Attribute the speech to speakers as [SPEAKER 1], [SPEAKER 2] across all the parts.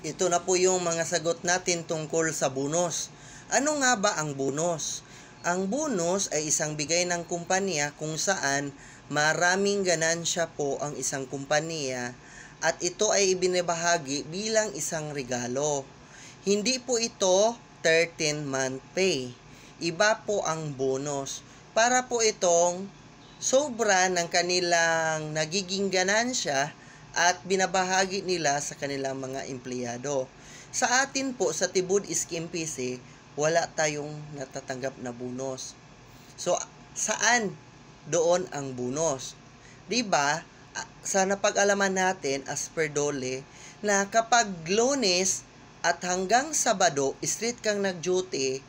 [SPEAKER 1] Ito na po yung mga sagot natin tungkol sa bonus. Ano nga ba ang bonus? Ang bonus ay isang bigay ng kumpanya kung saan maraming ganansya po ang isang kumpanya at ito ay ibinibahagi bilang isang regalo. Hindi po ito 13-month pay. Iba po ang bonus. Para po itong sobra ng kanilang nagiging ganansya at binabahagi nila sa kanilang mga empleyado. Sa atin po, sa Tibud Scheme PC, wala tayong natatanggap na bonus. So, saan doon ang bonus? Diba, sa napag-alaman natin as per Dole, na kapag Lunes at hanggang Sabado, straight kang nag-duty,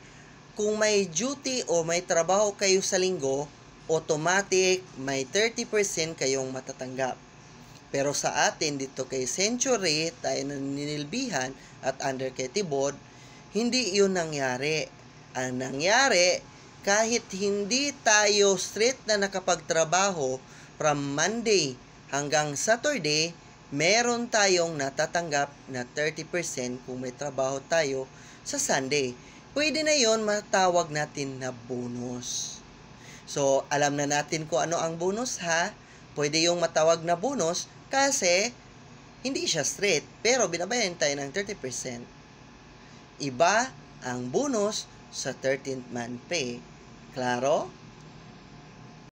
[SPEAKER 1] kung may duty o may trabaho kayo sa linggo, automatic may 30% kayong matatanggap. Pero sa atin dito kay Century, tayo naninilbihan at under kay Tibod, hindi yun nangyari. Ang nangyari, kahit hindi tayo straight na nakapagtrabaho from Monday hanggang Saturday, meron tayong natatanggap na 30% kung may trabaho tayo sa Sunday. Pwede na yon matawag natin na bonus. So, alam na natin kung ano ang bonus ha. Pwede yung matawag na bonus kasi hindi siya straight pero binabayan tayo ng 30%. Iba ang bonus sa 13th month pay. Klaro?